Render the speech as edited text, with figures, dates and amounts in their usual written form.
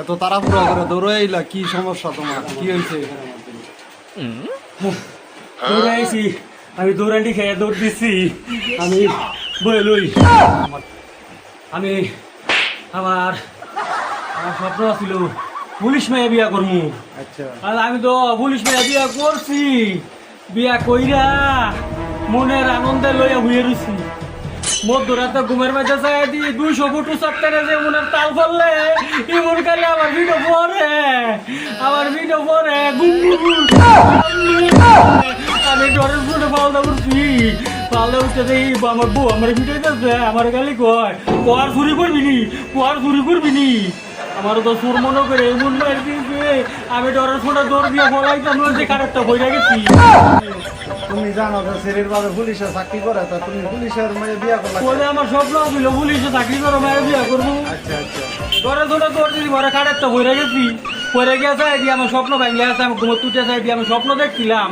এত তাড়াহুড়া করে দৌড়ে আইলা, কি সমস্যা তোমার? কি হয়েছে? দৌড়ে আইছি, আমি দৌড়ান্ডি খেয়ে দৌড় দিচ্ছি। আমি বলই আমি আমার স্বপ্ন ছিল পুলিশ মেয়ে বিয়া করবো। আচ্ছা, আর আমি তো পুলিশ মেয়ে বিয়া করছি। বিয়া কইরা মনের আনন্দে লইয়া হইয়া রয়েছি। মধ্যরাতে ঘুমের মাঝে চাই দি 200 ফুটো চারটে যে মনের তাল ফেললে এমন কালে আমার ভিডিও পরে আমি ডরের ফুটে পাল্টা করছি। পাল্টা উঠতে দেই আমার বউ আমার ভিডিও দিচ্ছে, আমার গালি কয় কোয়ার চুরি করবি নি আমার তো সুর মনে করে এমন মার দিয়েছে। আমি ডরের ফুটে দৌড় দিয়ে ফলাইতাম যে কারেক্টটা বইরা গেছি। তুমি জানো যে ছেলের বাবা পুলিশে চাকরি করে, তা তুমি পুলিশের মেয়ে বিয়া করলা? বলে আমার স্বপ্ন ছিল পুলিশে চাকরি করো, মায়ের বিয়া করবো। আচ্ছা আচ্ছা, ধরে দৌড় দিদি ঘরে কারেক্টটা বইরা গেছি। পরে গেছে দিয়ে আমার স্বপ্ন ভাঙলে আছে, আমি ঘুমো তুটে চাই দিয়ে আমি স্বপ্ন দেখছিলাম